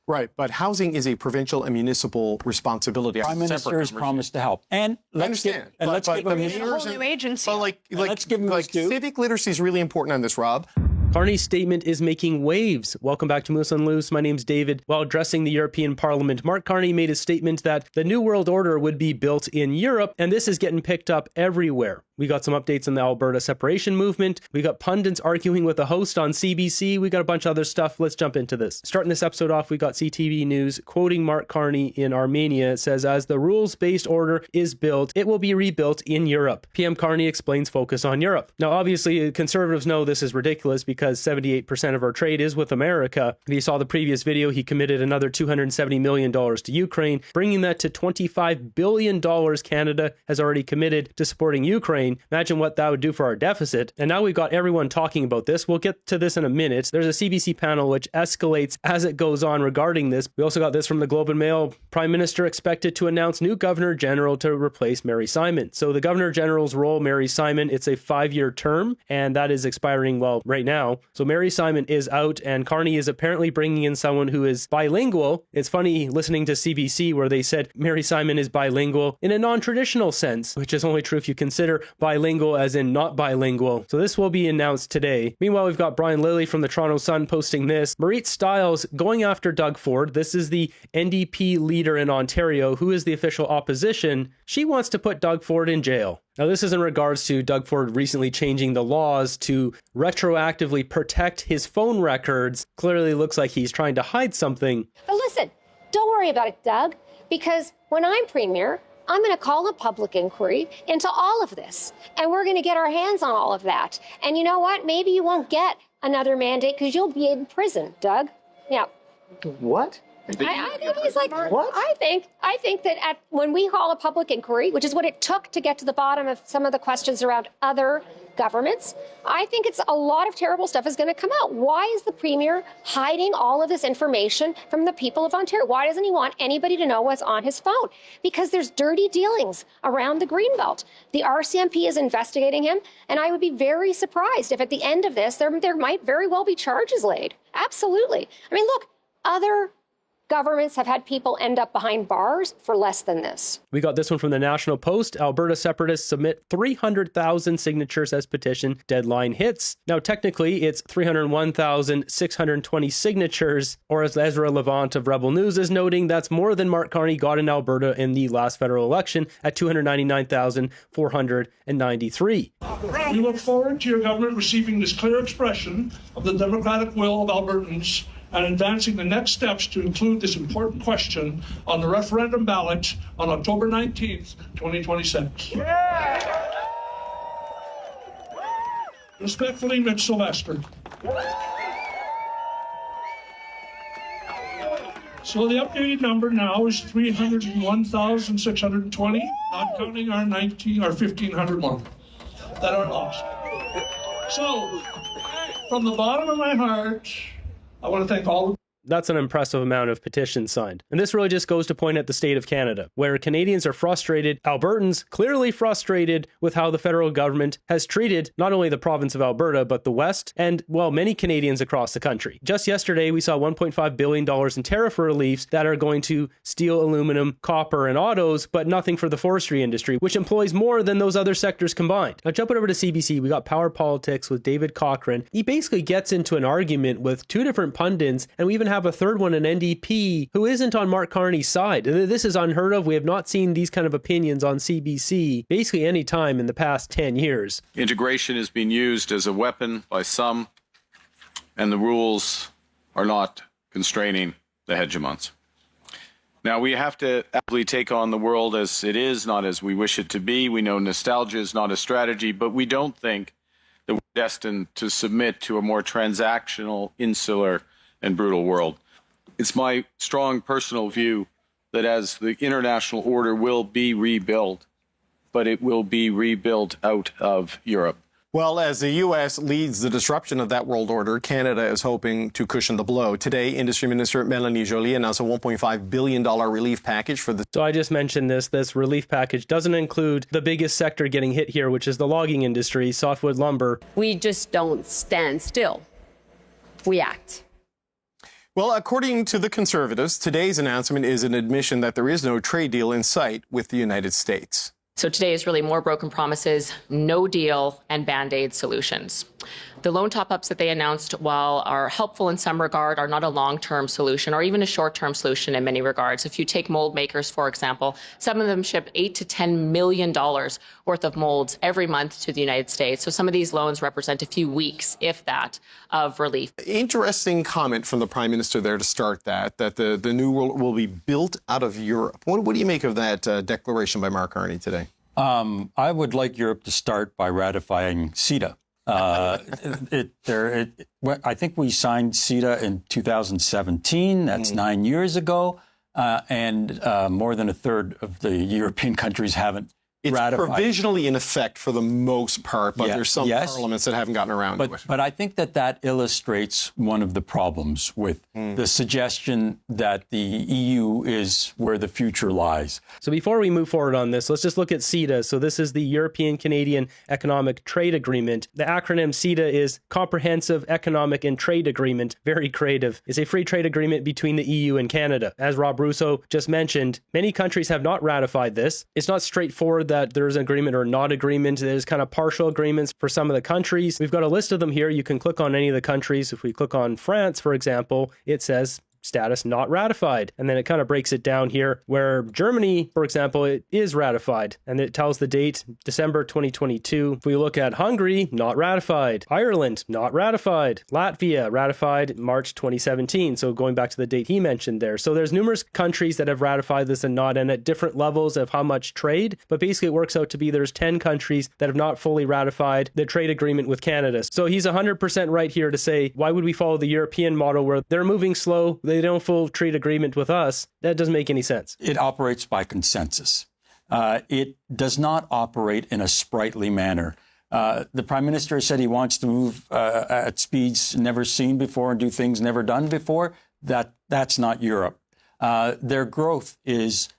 Right, but housing is a provincial and municipal responsibility. Prime Minister has promised to help, and let's give them a whole new agency. But let's give them civic literacy is really important on this, Rob. Carney's statement is making waves. Welcome back to Moose on Loose. My name's David. While addressing the European Parliament, Mark Carney made a statement that the New World Order would be built in Europe, and this is getting picked up everywhere. We got some updates on the Alberta separation movement. We got pundits arguing with a host on CBC. We got a bunch of other stuff. Let's jump into this. Starting this episode off, we got CTV News quoting Mark Carney in Armenia. It says, as the rules-based order is built, it will be rebuilt in Europe. PM Carney explains focus on Europe. Now, obviously, conservatives know this is ridiculous because 78% of our trade is with America. If you saw the previous video, he committed another $270 million to Ukraine, bringing that to $25 billion Canada has already committed to supporting Ukraine. Imagine what that would do for our deficit. And now we've got everyone talking about this. We'll get to this in a minute. There's a CBC panel which escalates as it goes on regarding this. We also got this from the Globe and Mail. Prime Minister expected to announce new Governor General to replace Mary Simon. So the Governor General's role, Mary Simon, it's a 5-year term, and that is expiring, well, right now. So Mary Simon is out, and Carney is apparently bringing in someone who is bilingual. It's funny listening to CBC where they said Mary Simon is bilingual in a non-traditional sense, which is only true if you consider bilingual as in not bilingual. So this will be announced today. Meanwhile, we've got Brian Lilly from the Toronto Sun posting this. Marit Stiles going after Doug Ford. This is the NDP leader in Ontario who is the official opposition. She wants to put Doug Ford in jail. Now, this is in regards to Doug Ford recently changing the laws to retroactively protect his phone records. Clearly looks like he's trying to hide something. But listen, don't worry about it, Doug, because when I'm premier, I'm going to call a public inquiry into all of this, and we're going to get our hands on all of that. And you know what? Maybe you won't get another mandate because you'll be in prison, Doug. Yeah. What? I think he's like, what? I think that when we call a public inquiry, which is what it took to get to the bottom of some of the questions around other governments, I think it's a lot of terrible stuff is going to come out. Why is the premier hiding all of this information from the people of Ontario? Why doesn't he want anybody to know what's on his phone? Because there's dirty dealings around the Greenbelt. The RCMP is investigating him, and I would be very surprised if at the end of this, there might very well be charges laid. Absolutely. I mean, look, other governments have had people end up behind bars for less than this. We got this one from the National Post. Alberta separatists submit 300,000 signatures as petition. Deadline hits. Now, technically, it's 301,620 signatures, or as Ezra Levant of Rebel News is noting, that's more than Mark Carney got in Alberta in the last federal election at 299,493. We look forward to your government receiving this clear expression of the democratic will of Albertans and advancing the next steps to include this important question on the referendum ballot on October 19th, 2026. Yeah. Respectfully, Mitch Sylvester. So the updated number now is 301,620, not counting our 1,500 more that are lost. So, from the bottom of my heart, I want to thank all of That's an impressive amount of petitions signed. And this really just goes to point at the state of Canada, where Canadians are frustrated, Albertans clearly frustrated with how the federal government has treated not only the province of Alberta, but the West, and, well, many Canadians across the country. Just yesterday, we saw $1.5 billion in tariff reliefs that are going to steel, aluminum, copper, and autos, but nothing for the forestry industry, which employs more than those other sectors combined. Now, jumping over to CBC, we got Power Politics with David Cochrane. He basically gets into an argument with two different pundits, and we even have a third one, an NDP, who isn't on Mark Carney's side. This is unheard of. We have not seen these kind of opinions on CBC basically any time in the past 10 years. Integration is being used as a weapon by some, and the rules are not constraining the hegemons. Now, we have to actively take on the world as it is, not as we wish it to be. We know nostalgia is not a strategy, but we don't think that we're destined to submit to a more transactional, insular, and brutal world. It's my strong personal view that as the international order will be rebuilt, but it will be rebuilt out of Europe. Well, as the U.S. leads the disruption of that world order, Canada is hoping to cushion the blow. Today, Industry Minister Melanie Joly announced a $1.5 billion relief package for the... So I just mentioned this relief package doesn't include the biggest sector getting hit here, which is the logging industry, softwood lumber. We just don't stand still. We act. Well, according to the Conservatives, today's announcement is an admission that there is no trade deal in sight with the United States. So today is really more broken promises, no deal, and Band-Aid solutions. The loan top-ups that they announced, while are helpful in some regard, are not a long-term solution or even a short-term solution in many regards. If you take mold makers, for example, some of them ship $8 to $10 million worth of molds every month to the United States. So some of these loans represent a few weeks, if that, of relief. Interesting comment from the Prime Minister there to start that the new world will be built out of Europe. What do you make of that declaration by Mark Carney today? I would like Europe to start by ratifying CETA. I think we signed CETA in 2017. That's 9 years ago. And more than a third of the European countries haven't ratified. It's provisionally in effect for the most part, but there's some parliaments that haven't gotten around to it. But I think that illustrates one of the problems with the suggestion that the EU is where the future lies. So before we move forward on this, let's just look at CETA. So this is the European-Canadian Economic Trade Agreement. The acronym CETA is Comprehensive Economic and Trade Agreement. Very creative. It's a free trade agreement between the EU and Canada. As Rob Russo just mentioned, many countries have not ratified this. It's not straightforward that there's an agreement or not agreement. There's kind of partial agreements for some of the countries. We've got a list of them here. You can click on any of the countries. If we click on France, for example, it says status not ratified. And then it kind of breaks it down here where Germany, for example, it is ratified. And it tells the date, December 2022. If we look at Hungary, not ratified. Ireland, not ratified. Latvia, ratified March 2017. So going back to the date he mentioned there. So there's numerous countries that have ratified this and not, and at different levels of how much trade. But basically it works out to be there's 10 countries that have not fully ratified the trade agreement with Canada. So he's 100% right here to say, why would we follow the European model where they're moving slow, they don't full trade agreement with us? That doesn't make any sense. It operates by consensus. It does not operate in a sprightly manner. The Prime Minister said he wants to move at speeds never seen before and do things never done before. That's not Europe. Their growth is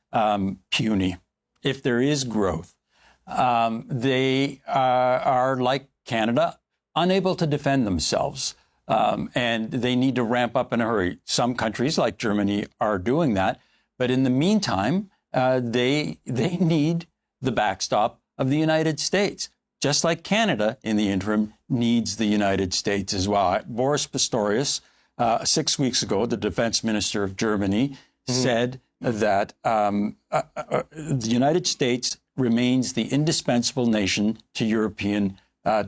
puny. If there is growth, they are like Canada, unable to defend themselves. And they need to ramp up in a hurry. Some countries, like Germany, are doing that. But in the meantime, they need the backstop of the United States, just like Canada, in the interim, needs the United States as well. Boris Pistorius, 6 weeks ago, the defense minister of Germany, said that the United States remains the indispensable nation to European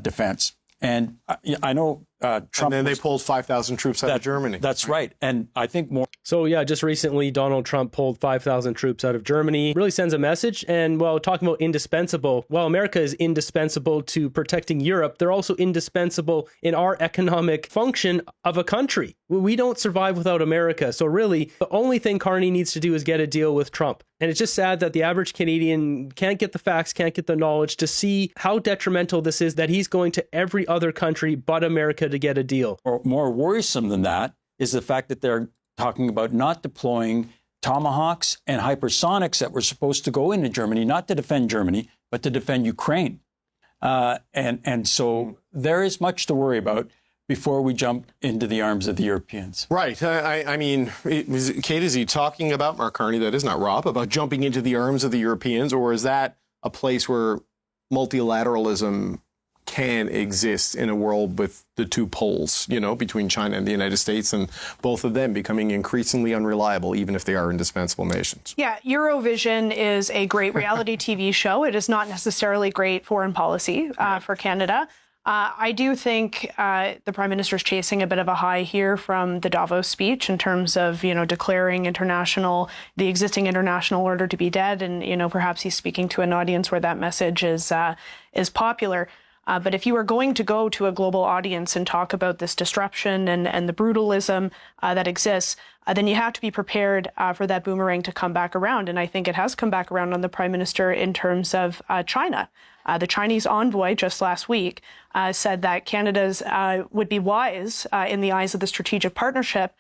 defense. And I know Trump... And then they pulled 5,000 troops out of Germany. That's right. And I think more... So yeah, just recently, Donald Trump pulled 5,000 troops out of Germany. Really sends a message. And while talking about indispensable, well, America is indispensable to protecting Europe. They're also indispensable in our economic function of a country. We don't survive without America. So really, the only thing Carney needs to do is get a deal with Trump. And it's just sad that the average Canadian can't get the facts, can't get the knowledge to see how detrimental this is, that he's going to every other country but America to get a deal. Or more worrisome than that is the fact that they're talking about not deploying Tomahawks and hypersonics that were supposed to go into Germany, not to defend Germany, but to defend Ukraine. And so there is much to worry about before we jump into the arms of the Europeans. Right. I mean, Kate, is he talking about, Mark Carney, that is not Rob, about jumping into the arms of the Europeans, or is that a place where multilateralism can exist in a world with the two poles, you know, between China and the United States, and both of them becoming increasingly unreliable, even if they are indispensable nations? Yeah, Eurovision is a great reality TV show. It is not necessarily great foreign policy for Canada. I do think the Prime Minister is chasing a bit of a high here from the Davos speech in terms of, you know, declaring the existing international order to be dead. And, you know, perhaps he's speaking to an audience where that message is popular. But if you are going to go to a global audience and talk about this disruption and the brutalism that exists, then you have to be prepared for that boomerang to come back around. And I think it has come back around on the Prime Minister in terms of China. The Chinese envoy just last week said that Canada's would be wise in the eyes of the strategic partnership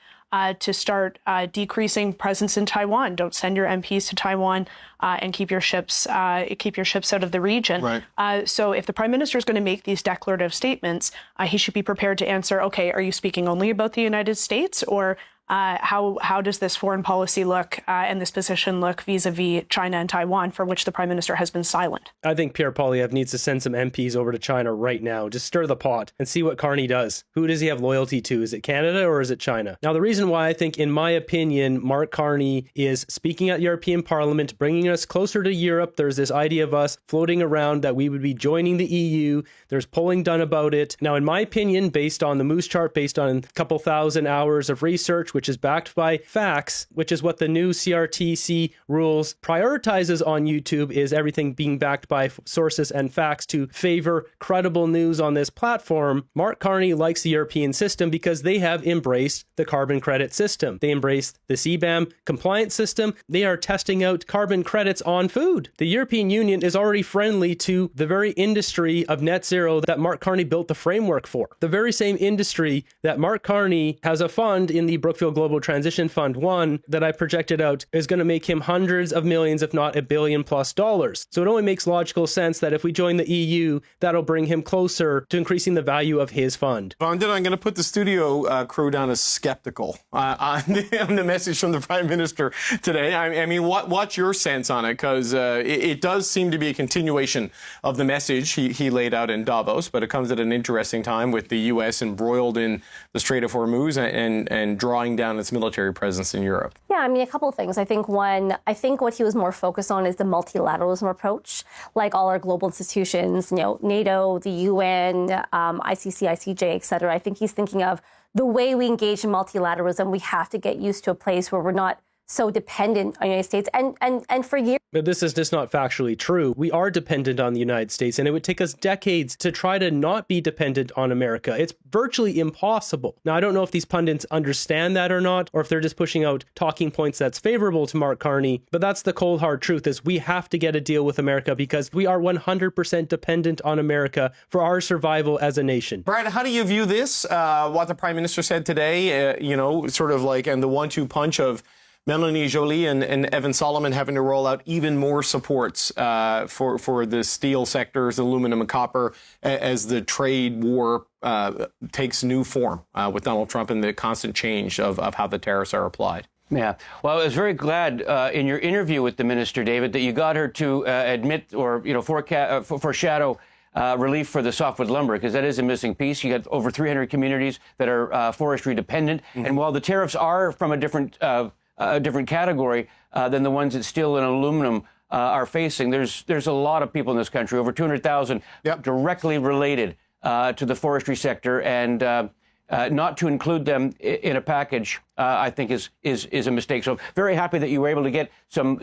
to start decreasing presence in Taiwan. Don't send your MPs to Taiwan and keep your ships out of the region. Right. So if the Prime Minister is going to make these declarative statements, he should be prepared to answer, okay, are you speaking only about the United States, or How does this foreign policy look and this position look vis-a-vis China and Taiwan, for which the Prime Minister has been silent? I think Pierre Poilievre needs to send some MPs over to China right now. Just stir the pot and see what Carney does. Who does he have loyalty to? Is it Canada or is it China? Now, the reason why I think, in my opinion, Mark Carney is speaking at European Parliament, bringing us closer to Europe. There's this idea of us floating around that we would be joining the EU. There's polling done about it. Now, in my opinion, based on the Moose chart, based on a couple thousand hours of research, which is backed by facts, which is what the new CRTC rules prioritizes on YouTube, is everything being backed by sources and facts to favor credible news on this platform. Mark Carney likes the European system because they have embraced the carbon credit system. They embraced the CBAM compliance system. They are testing out carbon credits on food. The European Union is already friendly to the very industry of net zero that Mark Carney built the framework for. The very same industry that Mark Carney has a fund in the Brookfield Global Transition Fund 1 that I projected out is going to make him hundreds of millions, if not $1 billion+. So it only makes logical sense that if we join the EU, that'll bring him closer to increasing the value of his fund. Pundit, I'm going to put the studio crew down as skeptical on the message from the Prime Minister today. I mean, what's your sense on it? Because it does seem to be a continuation of the message he laid out in Davos, but it comes at an interesting time with the U.S. embroiled in the Strait of Hormuz and drawing down its military presence in Europe. Yeah, I mean, a couple of things. I think what he was more focused on is the multilateralism approach, like all our global institutions, NATO, the UN, ICC, ICJ, et cetera. I think he's thinking of the way we engage in multilateralism. We have to get used to a place where we're not so dependent on the United States. And for years... But this is just not factually true. We are dependent on the United States, and it would take us decades to try to not be dependent on America. It's virtually impossible. Now, I don't know if these pundits understand that or not, or if they're just pushing out talking points that's favorable to Mark Carney. But that's the cold, hard truth, is we have to get a deal with America because we are 100% dependent on America for our survival as a nation. Brad, how do you view this? What the Prime Minister said today, sort of like, and the 1-2 punch of Melanie Joly and Evan Solomon having to roll out even more supports for the steel sectors, aluminum and copper, as the trade war takes new form with Donald Trump and the constant change of how the tariffs are applied. Yeah. Well, I was very glad in your interview with the minister, David, that you got her to admit or foreshadow relief for the softwood lumber, because that is a missing piece. You got over 300 communities that are forestry dependent, and while the tariffs are from a different category than the ones that steel and aluminum are facing, there's a lot of people in this country, over 200,000, directly related to the forestry sector, and not to include them in a package, I think is a mistake. So very happy that you were able to get some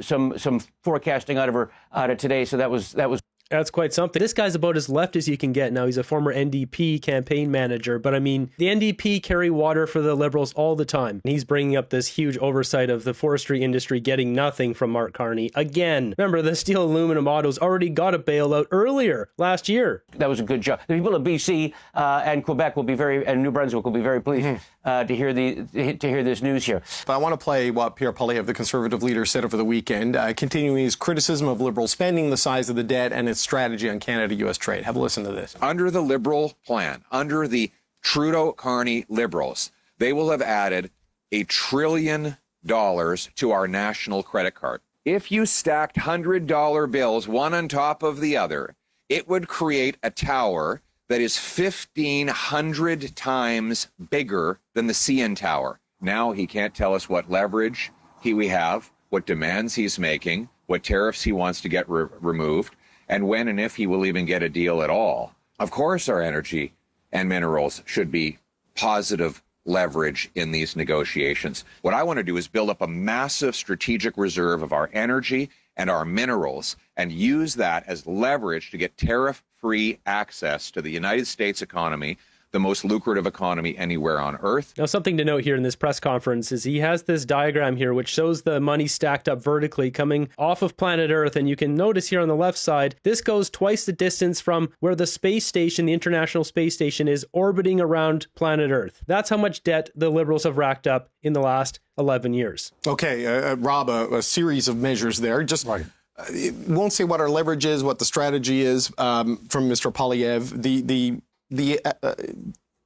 forecasting out of her today. So that was. That's quite something. This guy's about as left as you can get now. He's a former NDP campaign manager. But I mean, the NDP carry water for the Liberals all the time. And he's bringing up this huge oversight of the forestry industry getting nothing from Mark Carney. Again, remember, the steel aluminum autos already got a bailout earlier last year. That was a good job. The people of BC and Quebec will be and New Brunswick will be very pleased to hear this news here. But I want to play what Pierre Poilievre, the Conservative leader, said over the weekend, continuing his criticism of Liberal spending, the size of the debt, and its strategy on Canada-U.S. trade. Have a listen to this. Under the Liberal plan, under the Trudeau-Carney Liberals, they will have added $1 trillion to our national credit card. If you stacked $100 bills one on top of the other, it would create a tower that is 1,500 times bigger than the CN Tower. Now he can't tell us what leverage we have, what demands he's making, what tariffs he wants to get removed, and when and if he will even get a deal at all. Of course, our energy and minerals should be positive leverage in these negotiations. What I want to do is build up a massive strategic reserve of our energy and our minerals and use that as leverage to get tariff-free access to the United States economy, the most lucrative economy anywhere on Earth. Now, something to note here in this press conference is he has this diagram here which shows the money stacked up vertically coming off of planet Earth. And you can notice here on the left side, this goes twice the distance from where the space station, the International Space Station, is orbiting around planet Earth. That's how much debt the Liberals have racked up in the last 11 years. Okay, Rob, a series of measures there. Just won't say what our leverage is, what the strategy is from Mr. Poilievre. The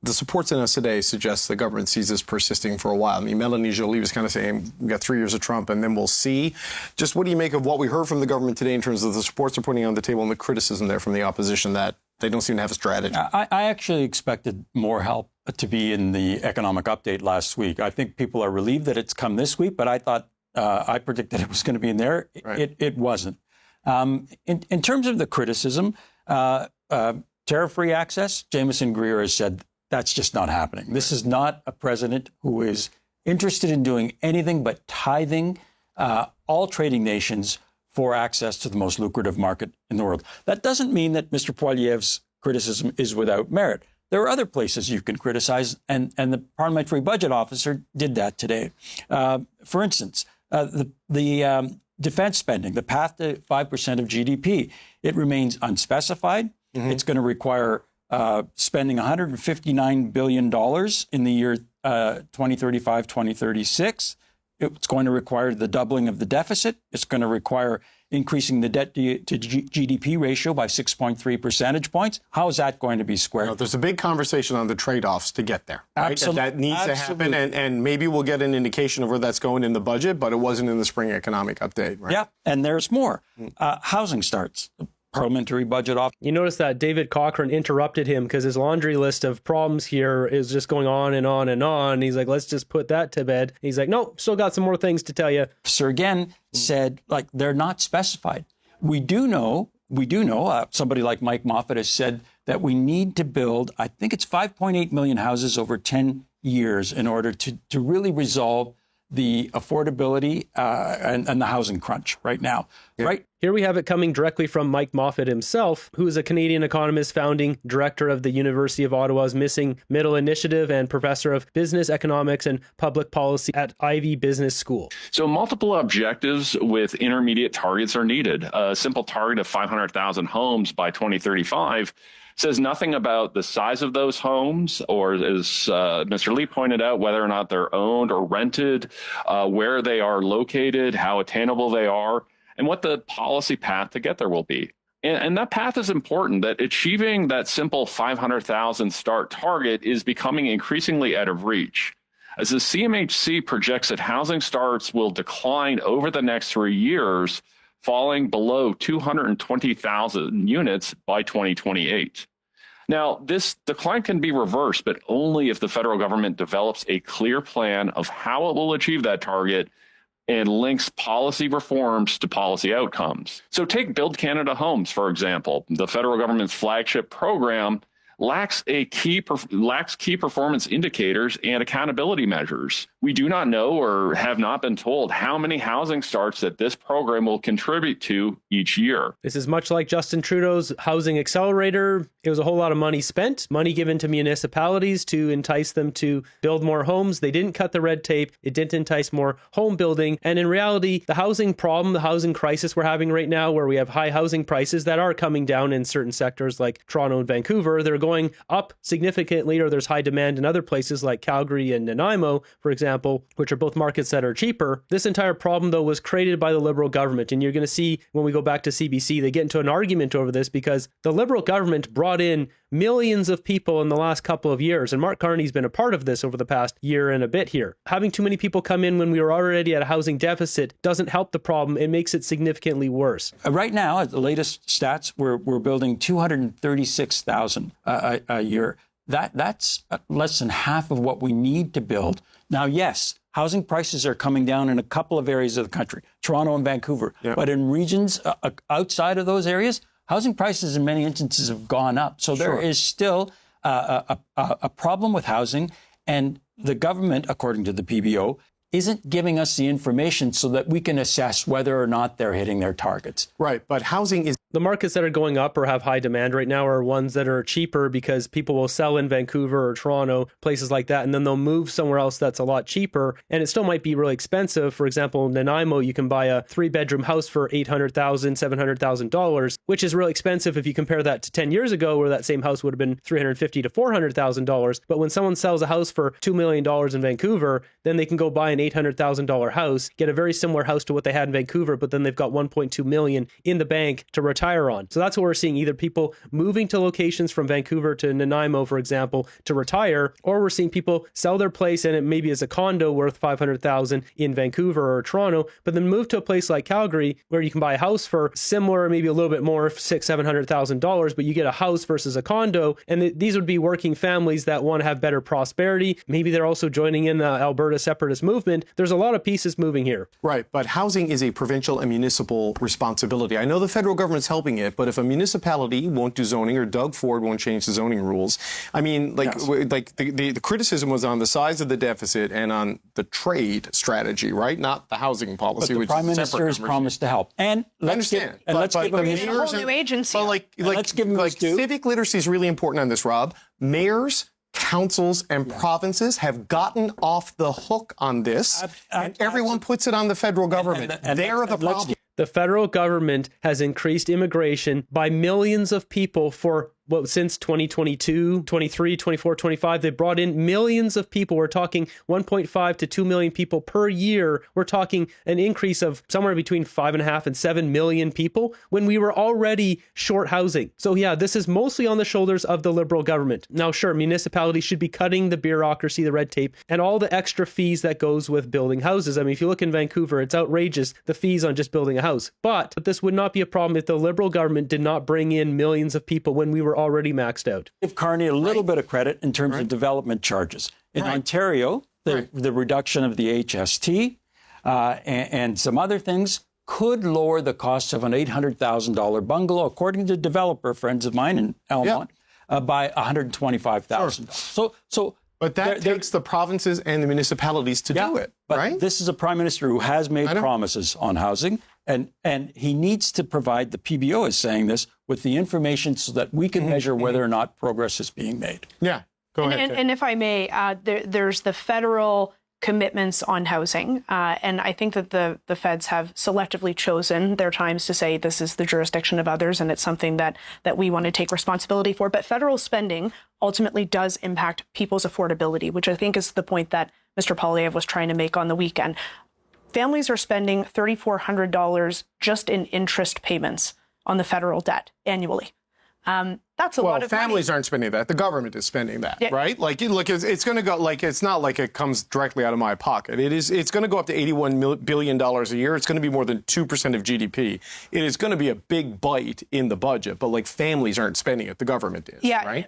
the supports in us today suggests the government sees this persisting for a while. I mean, Melanie Joly was kind of saying, we've got 3 years of Trump and then we'll see. Just what do you make of what we heard from the government today in terms of the supports they're putting on the table and the criticism there from the opposition that they don't seem to have a strategy? I actually expected more help to be in the economic update last week. I think people are relieved that it's come this week, but I thought, I predicted it was going to be in there. Right. It wasn't. In terms of the criticism, tariff-free access, Jameson Greer has said that's just not happening. This is not a president who is interested in doing anything but tithing all trading nations for access to the most lucrative market in the world. That doesn't mean that Mr. Poilievre's criticism is without merit. There are other places you can criticize, and the parliamentary budget officer did that today. For instance, the defense spending, the path to 5% of GDP, it remains unspecified. Mm-hmm. It's going to require spending $159 billion in the year 2035, 2036. It's going to require the doubling of the deficit. It's going to require increasing the debt to GDP ratio by 6.3 percentage points. How is that going to be squared? No, there's a big conversation on the trade-offs to get there. Right? Absolutely. That needs to happen, and maybe we'll get an indication of where that's going in the budget, but it wasn't in the spring economic update, right? Yeah, and there's more. Housing starts. Parliamentary budget off. You notice that David Cochrane interrupted him because his laundry list of problems here is just going on and on and on. He's like, let's just put that to bed. He's like, nope, still got some more things to tell you. Sir again said, like, they're not specified. We do know, somebody like Mike Moffat has said that we need to build, I think it's 5.8 million houses over 10 years in order to really resolve the affordability and the housing crunch right now, right? Here we have it coming directly from Mike Moffat himself, who is a Canadian economist, founding director of the University of Ottawa's Missing Middle Initiative and professor of business economics and public policy at Ivey Business School. So multiple objectives with intermediate targets are needed. A simple target of 500,000 homes by 2035 says nothing about the size of those homes, or as Mr. Lee pointed out, whether or not they're owned or rented, where they are located, how attainable they are, and what the policy path to get there will be. And that path is important, that achieving that simple 500,000 start target is becoming increasingly out of reach. As the CMHC projects that housing starts will decline over the next 3 years, falling below 220,000 units by 2028. Now, this decline can be reversed, but only if the federal government develops a clear plan of how it will achieve that target and links policy reforms to policy outcomes. So take Build Canada Homes, for example. The federal government's flagship program lacks key performance indicators and accountability measures. We do not know or have not been told how many housing starts that this program will contribute to each year. This is much like Justin Trudeau's housing accelerator. It was a whole lot of money spent, money given to municipalities to entice them to build more homes. They didn't cut the red tape. It didn't entice more home building. And in reality, the housing problem, the housing crisis we're having right now, where we have high housing prices that are coming down in certain sectors like Toronto and Vancouver, they're going up significantly, or there's high demand in other places like Calgary and Nanaimo, for example, which are both markets that are cheaper. This entire problem, though, was created by the Liberal government. And you're going to see when we go back to CBC, they get into an argument over this because the Liberal government brought in millions of people in the last couple of years. And Mark Carney's been a part of this over the past year and a bit here. Having too many people come in when we were already at a housing deficit doesn't help the problem. It makes it significantly worse. Right now, at the latest stats, we're building 236,000 a year. That's less than half of what we need to build. Now, yes, housing prices are coming down in a couple of areas of the country, Toronto and Vancouver. Yeah. But in regions outside of those areas, housing prices in many instances have gone up. So there is still a problem with housing. And the government, according to the PBO, isn't giving us the information so that we can assess whether or not they're hitting their targets. Right. But housing is... The markets that are going up or have high demand right now are ones that are cheaper because people will sell in Vancouver or Toronto, places like that, and then they'll move somewhere else that's a lot cheaper. And it still might be really expensive. For example, in Nanaimo, you can buy a 3-bedroom house for $800,000, $700,000, which is really expensive if you compare that to 10 years ago, where that same house would have been $350,000 to $400,000. But when someone sells a house for $2 million in Vancouver, then they can go buy an $800,000 house, get a very similar house to what they had in Vancouver, but then they've got $1.2 million in the bank to retire retire on. So that's what we're seeing, either people moving to locations from Vancouver to Nanaimo, for example, to retire, or we're seeing people sell their place and it maybe is a condo worth $500,000 in Vancouver or Toronto, but then move to a place like Calgary where you can buy a house for similar, maybe a little bit more, $600,000-$700,000, but you get a house versus a condo. And these would be working families that want to have better prosperity. Maybe they're also joining in the Alberta separatist movement. There's a lot of pieces moving here. Right, but housing is a provincial and municipal responsibility. I know the federal government's helping it, but if a municipality won't do zoning or Doug Ford won't change the zoning rules, I mean, the criticism was on the size of the deficit and on the trade strategy, right? Not the housing policy. But the Prime Minister has promised to help. And let's give him a whole new agency. Let's give him his due. Civic literacy is really important on this, Rob. Mayors, councils, and provinces have gotten off the hook on this, and everyone puts it on the federal government. They're the problem. The federal government has increased immigration by millions of people since 2022, 23, 24, 25. They brought in millions of people. We're talking 1.5 to 2 million people per year. We're talking an increase of somewhere between 5.5 and 7 million people when we were already short housing. So yeah, this is mostly on the shoulders of the Liberal government. Now, sure, municipalities should be cutting the bureaucracy, the red tape, and all the extra fees that goes with building houses. I mean, if you look in Vancouver, it's outrageous, the fees on just building a house. But this would not be a problem if the Liberal government did not bring in millions of people when we were already maxed out. Give Carney a little bit of credit in terms of development charges. In Ontario, the reduction of the HST and some other things could lower the cost of an $800,000 bungalow, according to developer friends of mine in Elmont, by $125,000. So but that takes the provinces and the municipalities to do it, but this is a prime minister who has made promises on housing, and he needs to provide, the PBO is saying this, with the information so that we can measure whether or not progress is being made. Yeah, go ahead. And if I may, there's the federal commitments on housing, and I think that the feds have selectively chosen their times to say this is the jurisdiction of others, and it's something that we want to take responsibility for. But federal spending ultimately does impact people's affordability, which I think is the point that Mr. Poilievre was trying to make on the weekend. Families are spending $3,400 just in interest payments on the federal debt annually. That's a lot of families money. Aren't spending that. The government is spending that, right? Like, look, it's going to go, like, it's not like it comes directly out of my pocket. It's going to go up to $81 billion a year. It's going to be more than 2% of GDP. It is going to be a big bite in the budget, but like families aren't spending it. The government is, right?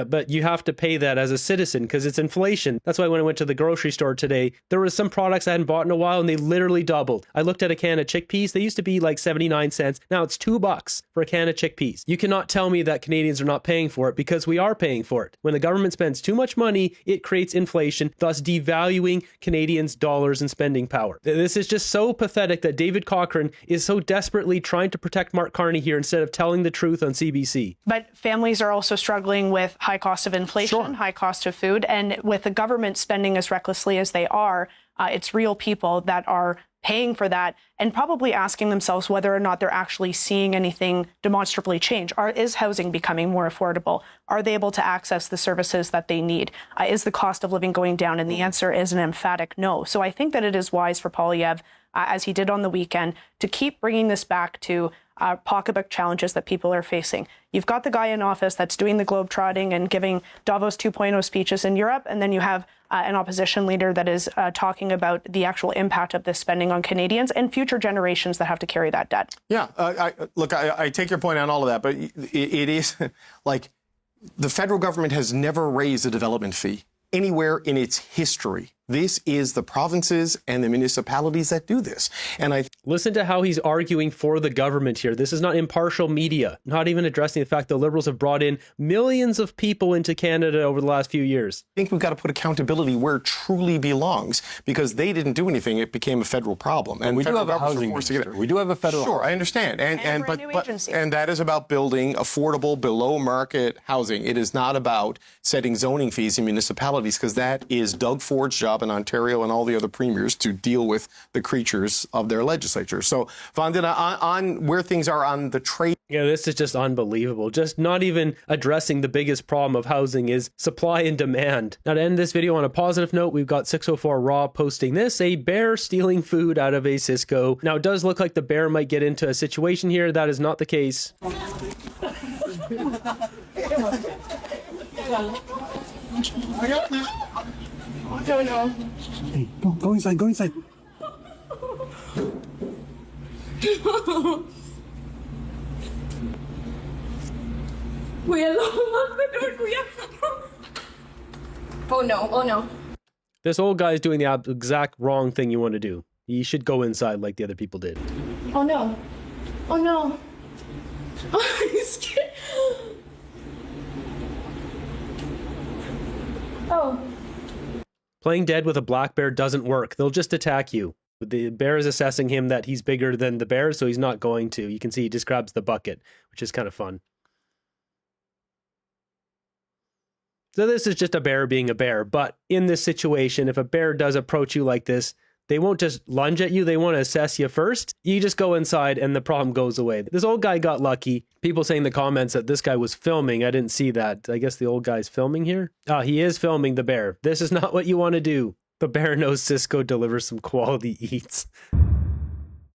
But you have to pay that as a citizen because it's inflation. That's why when I went to the grocery store today, there were some products I hadn't bought in a while and they literally doubled. I looked at a can of chickpeas. They used to be like 79 cents. Now it's $2 for a can of chickpeas. You cannot tell me that Canadians are not paying for it, because we are paying for it. When the government spends too much money, it creates inflation, thus devaluing Canadians' dollars and spending power. This is just so pathetic that David Cochrane is so desperately trying to protect Mark Carney here instead of telling the truth on CBC. But families are also struggling with high cost of inflation, high cost of food, and with the government spending as recklessly as they are, it's real people that are paying for that and probably asking themselves whether or not they're actually seeing anything demonstrably change. Is housing becoming more affordable? Are they able to access the services that they need? Is the cost of living going down? And the answer is an emphatic no. So I think that it is wise for Poilievre, as he did on the weekend, to keep bringing this back to pocketbook challenges that people are facing. You've got the guy in office that's doing the globetrotting and giving Davos 2.0 speeches in Europe, and then you have an opposition leader that is talking about the actual impact of this spending on Canadians and future generations that have to carry that debt. Yeah, I take your point on all of that, but it is like the federal government has never raised a development fee anywhere in its history. This is the provinces and the municipalities that do this. And I listen to how he's arguing for the government here. This is not impartial media, not even addressing the fact that Liberals have brought in millions of people into Canada over the last few years. I think we've got to put accountability where it truly belongs, because they didn't do anything. It became a federal problem. And we do have a housing minister. We do have a federal. Sure, I understand. And that is about building affordable, below market housing. It is not about setting zoning fees in municipalities, because that is Doug Ford's job in Ontario and all the other premiers to deal with the creatures of their legislature. So, Vandana, on where things are on the trade Yeah, this is just unbelievable. Just not even addressing the biggest problem of housing is supply and demand. Now, to end this video on a positive note, we've got 604 Raw posting this, a bear stealing food out of a Cisco. Now, it does look like the bear might get into a situation here. That is not the case. I don't know. Hey, go inside, go inside. Oh no, oh no. This old guy is doing the exact wrong thing you want to do. You should go inside like the other people did. Oh no. Oh no. Oh, he's scared. Oh. Playing dead with a black bear doesn't work. They'll just attack you. The bear is assessing him that he's bigger than the bear, so he's not going to. You can see he just grabs the bucket, which is kind of fun. So this is just a bear being a bear, but in this situation, if a bear does approach you like this, they won't just lunge at you, they want to assess you first. You just go inside and the problem goes away. This old guy got lucky. People saying in the comments that this guy was filming. I didn't see that. I guess the old guy's filming here. He is filming the bear. This is not what you want to do. The bear knows Cisco delivers some quality eats.